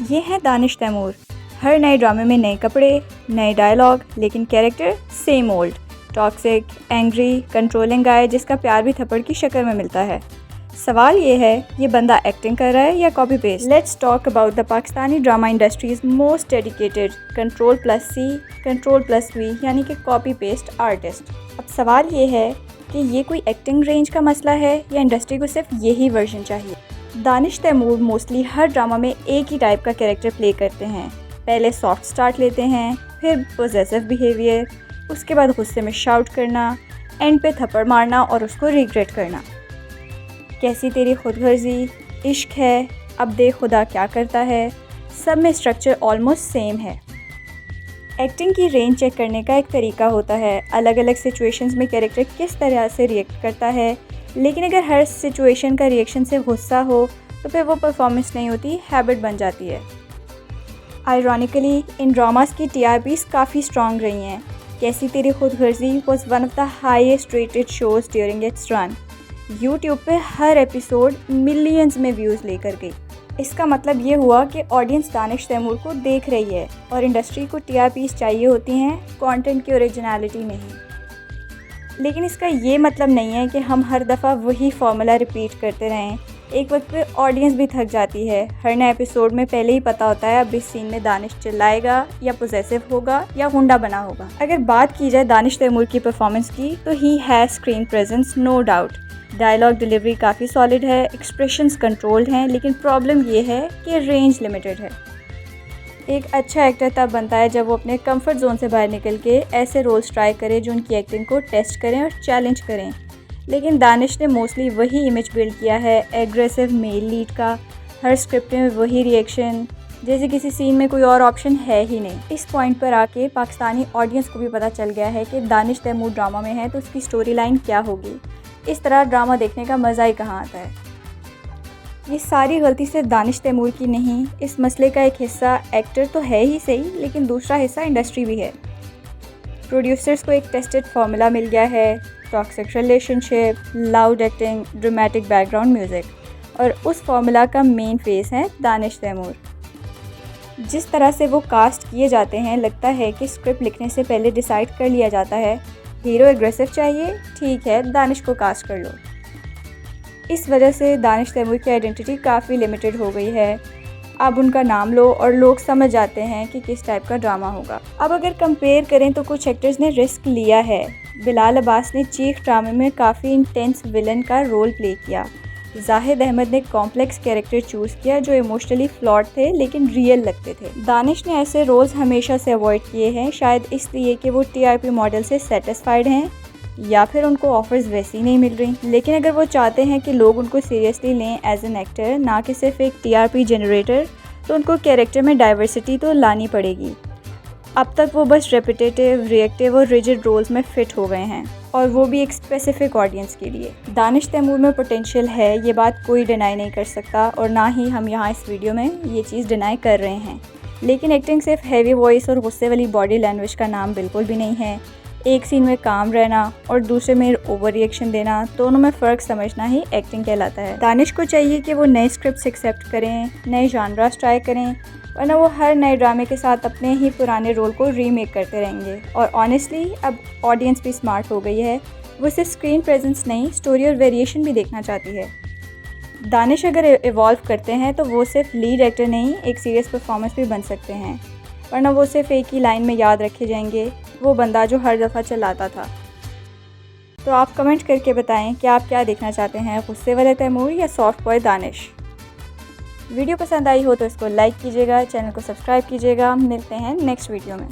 ये है दानिश तैमूर। हर नए ड्रामे में नए कपड़े, नए डायलॉग, लेकिन character same old, toxic, angry, controlling guy जिसका प्यार भी थप्पड़ की शक्ल में मिलता है। सवाल ये है, ये बंदा एक्टिंग कर रहा है या copy paste? Let's talk about the Pakistani drama industries most dedicated Ctrl+C, Ctrl+V यानी कि कॉपी पेस्ट आर्टिस्ट। अब सवाल ये है कि ये कोई एक्टिंग रेंज का मसला है या इंडस्ट्री को सिर्फ यही वर्जन चाहिए। दानिश तैमूर मोस्टली हर ड्रामा में एक ही टाइप का कैरेक्टर प्ले करते हैं। पहले सॉफ्ट स्टार्ट लेते हैं, फिर पोजेसिव बिहेवियर, उसके बाद गुस्से में शाउट करना, एंड पे थप्पड़ मारना और उसको रिग्रेट करना। कैसी तेरी खुदगर्जी, इश्क है, अब देख खुदा क्या करता है, सब में स्ट्रक्चर ऑलमोस्ट सेम है। एक्टिंग की रेंज चेक करने का एक तरीका होता है, अलग अलग सिचुएशंस में कैरेक्टर किस तरह से रिएक्ट करता है, लेकिन अगर हर सिचुएशन का रिएक्शन से गुस्सा हो तो फिर वो परफॉर्मेंस नहीं होती, हैबिट बन जाती है। आयरॉनिकली इन ड्रामास की TRPs काफ़ी स्ट्रॉन्ग रही हैं। कैसी तेरी खुदगर्जी was one of the highest rated shows during its run. YouTube पे हर एपिसोड मिलियंस में व्यूज़ लेकर गई। इसका मतलब ये हुआ कि ऑडियंस दानिश तैमूर को देख रही है और इंडस्ट्री को TRPs चाहिए होती हैं, कंटेंट की ओरिजिनलिटी नहीं। लेकिन इसका ये मतलब नहीं है कि हम हर दफ़ा वही फार्मूला रिपीट करते रहें। एक वक्त पे ऑडियंस भी थक जाती है। हर नए एपिसोड में पहले ही पता होता है अब इस सीन में दानिश चिल्लाएगा या पोजेसिव होगा या गुंडा बना होगा। अगर बात की जाए दानिश तैमूर की परफॉर्मेंस की तो ही has screen presence no doubt. Dialogue delivery काफ़ी सॉलिड है, एक्सप्रेशंस कंट्रोल्ड हैं, लेकिन प्रॉब्लम ये है कि रेंज लिमिटेड है। एक अच्छा एक्टर तब बनता है जब वो अपने कंफर्ट जोन से बाहर निकल के ऐसे रोल्स ट्राई करे जो उनकी एक्टिंग को टेस्ट करें और चैलेंज करें। लेकिन दानिश ने मोस्टली वही इमेज बिल्ड किया है, एग्रेसिव मेल लीड का। हर स्क्रिप्ट में वही रिएक्शन, जैसे किसी सीन में कोई और ऑप्शन है ही नहीं। इस पॉइंट पर आके पाकिस्तानी ऑडियंस को भी पता चल गया है कि दानिश तैमूर ड्रामा में है तो उसकी स्टोरी लाइन क्या होगी। इस तरह ड्रामा देखने का मज़ा ही कहाँ आता है। ये सारी गलती सिर्फ दानिश तैमूर की नहीं, इस मसले का एक हिस्सा एक्टर तो है ही सही, लेकिन दूसरा हिस्सा इंडस्ट्री भी है। प्रोड्यूसर्स को एक टेस्टेड फार्मूला मिल गया है, toxic relationship, loud acting, dramatic background music, और उस फार्मूला का मेन फेस है दानिश तैमूर। जिस तरह से वो कास्ट किए जाते हैं, लगता है कि स्क्रिप्ट लिखने से पहले डिसाइड कर लिया जाता है हीरो एग्रेसिव चाहिए, ठीक है दानिश को कास्ट कर लो। इस वजह से दानिश तैमूर की आइडेंटिटी काफ़ी लिमिटेड हो गई है। अब उनका नाम लो और लोग समझ जाते हैं कि किस टाइप का ड्रामा होगा। अब अगर कंपेयर करें तो कुछ एक्टर्स ने रिस्क लिया है। बिलाल अब्बास ने चीख ड्रामे में काफ़ी इंटेंस विलन का रोल प्ले किया। जाहिद अहमद ने कॉम्प्लेक्स कैरेक्टर चूज़ किया जो इमोशनली फ्लॉट थे लेकिन रियल लगते थे। दानिश ने ऐसे रोल्स हमेशा से अवॉइड किए हैं, शायद इसलिए कि वो TRP मॉडल से सेटिस्फाइड हैं या फिर उनको ऑफर्स वैसी नहीं मिल रही। लेकिन अगर वो चाहते हैं कि लोग उनको सीरियसली लें एज एन एक्टर, ना कि सिर्फ एक TRP जनरेटर, तो उनको कैरेक्टर में डाइवर्सिटी तो लानी पड़ेगी। अब तक वो बस रेपिटेटिव, रिएक्टिव और रिजिड रोल्स में फ़िट हो गए हैं, और वो भी एक स्पेसिफिक ऑडियंस के लिए। दानिश तैमूर में पोटेंशियल है, ये बात कोई डिनाई नहीं कर सकता, और ना ही हम यहाँ इस वीडियो में ये चीज़ डिनाई कर रहे हैं। लेकिन एक्टिंग सिर्फ हैवी वॉइस और गुस्से वाली बॉडी लैंग्वेज का नाम बिल्कुल भी नहीं है। एक सीन में काम रहना और दूसरे में ओवर रिएक्शन देना, दोनों में फ़र्क समझना ही एक्टिंग कहलाता है। दानिश को चाहिए कि वो नए स्क्रिप्ट्स एक्सेप्ट करें, नए जॉनरास ट्राई करें, वरना वो हर नए ड्रामे के साथ अपने ही पुराने रोल को रीमेक करते रहेंगे। और ऑनेस्टली अब ऑडियंस भी स्मार्ट हो गई है, वो सिर्फ स्क्रीन प्रेजेंस नहीं, स्टोरी और वेरिएशन भी देखना चाहती है। दानिश अगर इवॉल्व करते हैं तो वो सिर्फ लीड एक्टर नहीं, एक सीरियस परफॉर्मेंस भी बन सकते हैं, वरना वो सिर्फ एक ही लाइन में याद रखे जाएंगे, वो बंदा जो हर दफ़ा चिल्लाता था। तो आप कमेंट करके बताएं कि आप क्या देखना चाहते हैं, गुस्से वाले तैमूर या सॉफ्ट बॉय दानिश। वीडियो पसंद आई हो तो इसको लाइक कीजिएगा, चैनल को सब्सक्राइब कीजिएगा। मिलते हैं नेक्स्ट वीडियो में।